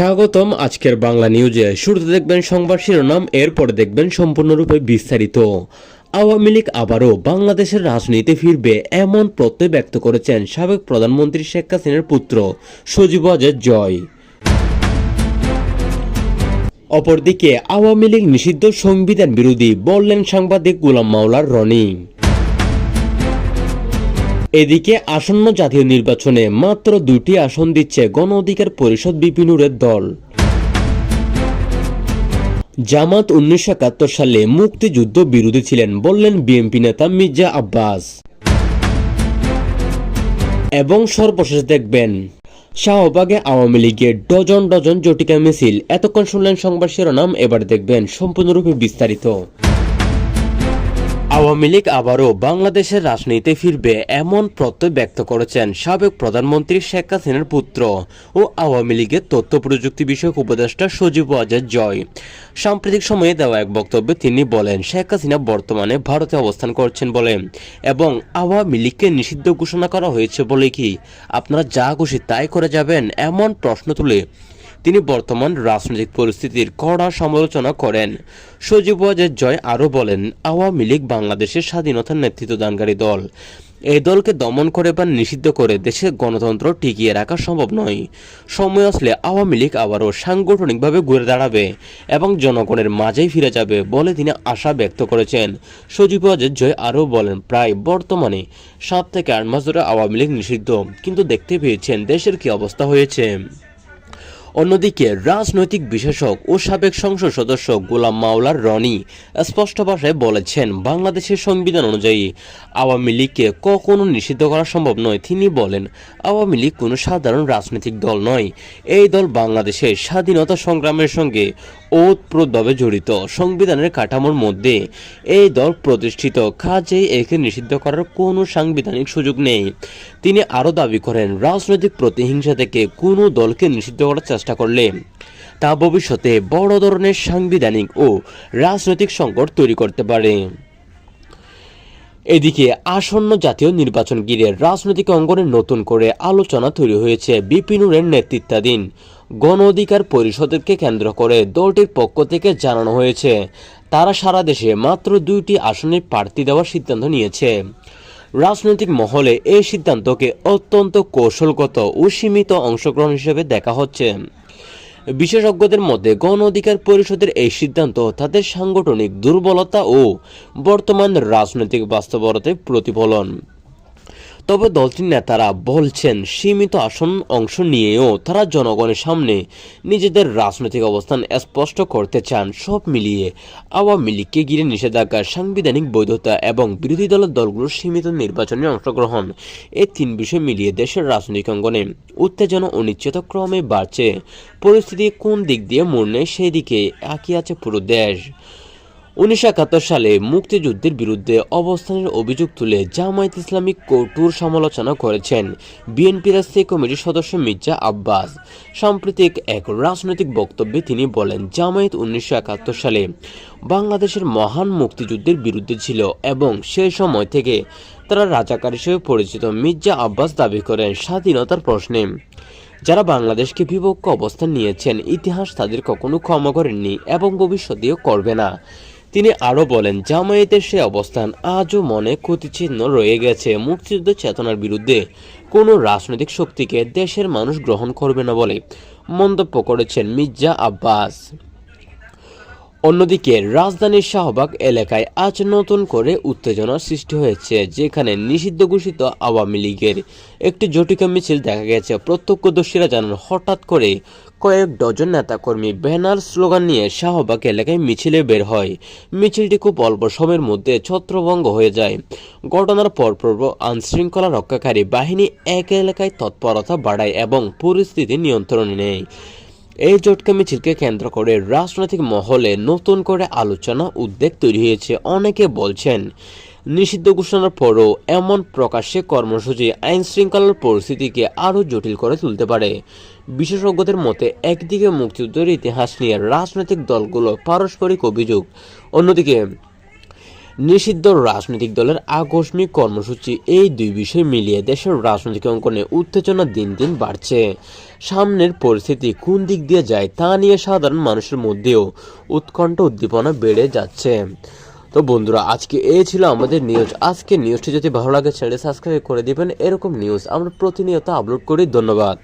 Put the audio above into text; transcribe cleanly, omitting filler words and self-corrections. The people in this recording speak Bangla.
স্বাগতম আজকের বাংলা নিউজে। শুরুতে দেখবেন সংবাদ শিরোনাম, এরপরে দেখবেন সম্পূর্ণরূপে বিস্তারিত। আওয়ামী লীগ আবারও বাংলাদেশের রাজনীতিতে ফিরবে এমন প্রত্যয় ব্যক্ত করেছেন সাবেক প্রধানমন্ত্রী শেখ হাসিনার পুত্র সজীব ওয়াজেদ জয়। অপরদিকে আওয়ামী লীগ নিষিদ্ধ, সংবিধান বিরোধী বললেন সাংবাদিক গোলাম মাওলার রনি। এদিকে আসন্ন জাতীয় নির্বাচনে মাত্র 2টি আসন দিচ্ছে গণ অধিকার পরিষদ বিপিনুরের দল। জামাত 1971 সালে মুক্তিযুদ্ধ বিরোধী ছিলেন বললেন বিএনপি নেতা মির্জা আব্বাস। এবং সর্বশেষ দেখবেন শাহবাগে আওয়ামী লীগের ডজন ডজন জটিকা মিছিল। এতক্ষণ শুনলেন সংবাদ শিরোনাম, এবার দেখবেন সম্পূর্ণরূপে বিস্তারিত। আওয়ামী লীগ আবারও বাংলাদেশের রাজনীতিতে ফিরবে এমন প্রত্যয় ব্যক্ত করেছেন সাবেক প্রধানমন্ত্রী শেখ হাসিনার পুত্র ও আওয়ামী লীগের তথ্য প্রযুক্তি বিষয়ক উপদেষ্টা সজীব ওয়াজেদ জয়। সাম্প্রতিক সময়ে দেওয়া এক বক্তব্যে তিনি বলেন, শেখ হাসিনা বর্তমানে ভারতে অবস্থান করছেন বলে এবং আওয়ামী লীগকে নিষিদ্ধ ঘোষণা করা হয়েছে বলে কি আপনারা যা খুশি তাই করে যাবেন, এমন প্রশ্ন তুলে তিনি বর্তমান রাজনৈতিক পরিস্থিতির কড়া সমালোচনা করেন। সজীব ওয়াজেদ জয় আরও বলেন, আওয়ামী লীগ বাংলাদেশের স্বাধীনতার নেতৃত্বদানকারী দল। এই দলকে দমন করে বা নিষিদ্ধ করে দেশের গণতন্ত্র টিকিয়ে রাখা সম্ভব নয়। সময় আসলে আওয়ামী লীগ আবারও সাংগঠনিকভাবে ঘুরে দাঁড়াবে এবং জনগণের মাঝেই ফিরে যাবে বলে তিনি আশা ব্যক্ত করেছেন। সজীব ওয়াজেদ জয় আরও বলেন, প্রায় বর্তমানে 7 থেকে 8 মাস ধরে আওয়ামী লীগ নিষিদ্ধ, কিন্তু দেখতে পেয়েছেন দেশের কি অবস্থা হয়েছে। অন্যদিকে রাজনৈতিক বিশ্লেষক ও সাবেক সংসদ সদস্য গোলাম মাওলার রনি স্পষ্ট ভাষায় বলেছেন, বাংলাদেশের সংবিধান অনুযায়ী আওয়ামী লীগকে কখনো নিষিদ্ধ করা সম্ভব নয়। তিনি বলেন, আওয়ামী লীগ কোনো সাধারণ রাজনৈতিক দল নয়। এই দল বাংলাদেশের স্বাধীনতা সংগ্রামের সঙ্গে ওতপ্রোতভাবে জড়িত। সংবিধানের কাঠামোর মধ্যে এই দল প্রতিষ্ঠিত, কাজেই একে নিষিদ্ধ করার কোনো সাংবিধানিক সুযোগ নেই। তিনি আরও দাবি করেন, রাজনৈতিক প্রতিহিংসা থেকে কোনো দলকে নিষিদ্ধ করার চেষ্টা করলে তা ভবিষ্যতে বড় ধরনের সাংবিধানিক ও রাজনৈতিক সংকট তৈরি করতে পারে। এদিকে আসন্ন জাতীয় নির্বাচন ঘিরে রাজনৈতিক অঙ্গনে নতুন করে আলোচনা তৈরি হয়েছে। বিপিনুরের নেতৃত্বাধীন গণ অধিকার পরিষদকে কেন্দ্র করে দলটির পক্ষ থেকে জানানো হয়েছে, তারা সারা দেশে মাত্র 2টি আসনে প্রার্থী দেওয়ার সিদ্ধান্ত নিয়েছে। রাজনৈতিক মহলে এই সিদ্ধান্তকে অত্যন্ত কৌশলগত ও সীমিত অংশগ্রহণ হিসেবে দেখা হচ্ছে। বিশেষজ্ঞদের মধ্যে গণ অধিকার পরিষদের এই সিদ্ধান্ত তাদের সাংগঠনিক দুর্বলতা ও বর্তমান রাজনৈতিক বাস্তবতার প্রতিফলন। তবে দলটির নেতারা বলছেন, সীমিত আসন অংশ নিয়েও তারা জনগণের সামনে নিজেদের রাজনৈতিক অবস্থান স্পষ্ট করতে চান। সব মিলিয়ে আওয়ামী লীগকে ঘিরে নিষেধাজ্ঞা, সাংবিধানিক বৈধতা এবং বিরোধী দলের দলগুলোর সীমিত নির্বাচনী অংশগ্রহণ, এই 3 বিষয় মিলিয়ে দেশের রাজনৈতিক অঙ্গনে উত্তেজনা ও অনিশ্চয়তা ক্রমে বাড়ছে। পরিস্থিতি কোন দিক দিয়ে মোড় নেয় সেই দিকে তাকিয়ে আছে পুরো দেশ। 1971 সালে মুক্তিযুদ্ধের বিরুদ্ধে অবস্থানের অভিযোগ তুলে জামায়াত ইসলামী কঠোর সমালোচনা করেছেন বিএনপির স্থায়ী কমিটির সদস্য মির্জা আব্বাস। সাম্প্রতিক এক রাজনৈতিক বক্তব্যে তিনি বলেন, জামায়াত 1971 সালে বাংলাদেশের মহান মুক্তিযুদ্ধের বিরুদ্ধে ছিল এবং সেই সময় থেকে তারা রাজাকার হিসেবে পরিচিত। মির্জা আব্বাস দাবি করেন, স্বাধীনতার প্রশ্নে যারা বাংলাদেশকে বিভক্ত অবস্থান নিয়েছেন, ইতিহাস তাদের কখনো ক্ষমা করেননি এবং ভবিষ্যতেও করবে না। তিনি আরও বলেন, জামায়াতের সে অবস্থান আজও মনে ক্ষতিচিহ্ন রয়ে গেছে। মুক্তিযুদ্ধ চেতনার বিরুদ্ধে কোনো রাজনৈতিক শক্তিকে দেশের মানুষ গ্রহণ করবে না বলে মন্তব্য করেছেন মির্জা আব্বাস। অন্যদিকে রাজধানীর শাহবাগ এলাকায় আজ নতুন করে উত্তেজনার সৃষ্টি হয়েছে, যেখানে নিষিদ্ধ ঘোষিত আওয়ামী লীগের একটি জটিকা মিছিল দেখা গেছে। প্রত্যক্ষদর্শীরা জানান, হঠাৎ করে কয়েক ডজন নেতাকর্মী ব্যানার স্লোগান নিয়ে শাহবাগ এলাকায় মিছিলে বের হয়। মিছিলটি খুব অল্প সময়ের মধ্যে ছত্রভঙ্গ হয়ে যায়। ঘটনার পরপর আইনশৃঙ্খলা রক্ষাকারী বাহিনী এক এলাকায় তৎপরতা বাড়ায় এবং পরিস্থিতি নিয়ন্ত্রণে নেয়। এই জটকা মিছিলকে কেন্দ্র করে রাজনৈতিক মহলে নতুন করে আলোচনা উদ্বেগ তৈরি হয়েছে। অনেকে বলছেন, নিষিদ্ধ ঘোষণার পরও এমন প্রকাশ্যে কর্মসূচি আইন শৃঙ্খলার পরিস্থিতিকে আরও জটিল করে তুলতে পারে। বিশেষজ্ঞদের মতে, একদিকে মুক্তিযুদ্ধের ইতিহাস নিয়ে রাজনৈতিক দলগুলো পারস্পরিক অভিযোগ, অন্যদিকে নিষিদ্ধ রাজনৈতিক দলের আকস্মিক কর্মসূচি, এই দুই বিষয় মিলিয়ে দেশের রাজনৈতিক অঙ্গনে উত্তেজনা দিন দিন বাড়ছে। সামনের পরিস্থিতি কোন দিক দিয়ে যায় তা নিয়ে সাধারণ মানুষের মধ্যেও উৎকণ্ঠা উদ্দীপনা বেড়ে যাচ্ছে। তো বন্ধুরা, আজকে এই ছিল আমাদের নিউজ। আজকে নিউজটি যদি ভালো লাগে চ্যানেল সাবস্ক্রাইব করে দিবেন। এরকম নিউজ আমরা প্রতিনিয়ত আপলোড করি। ধন্যবাদ।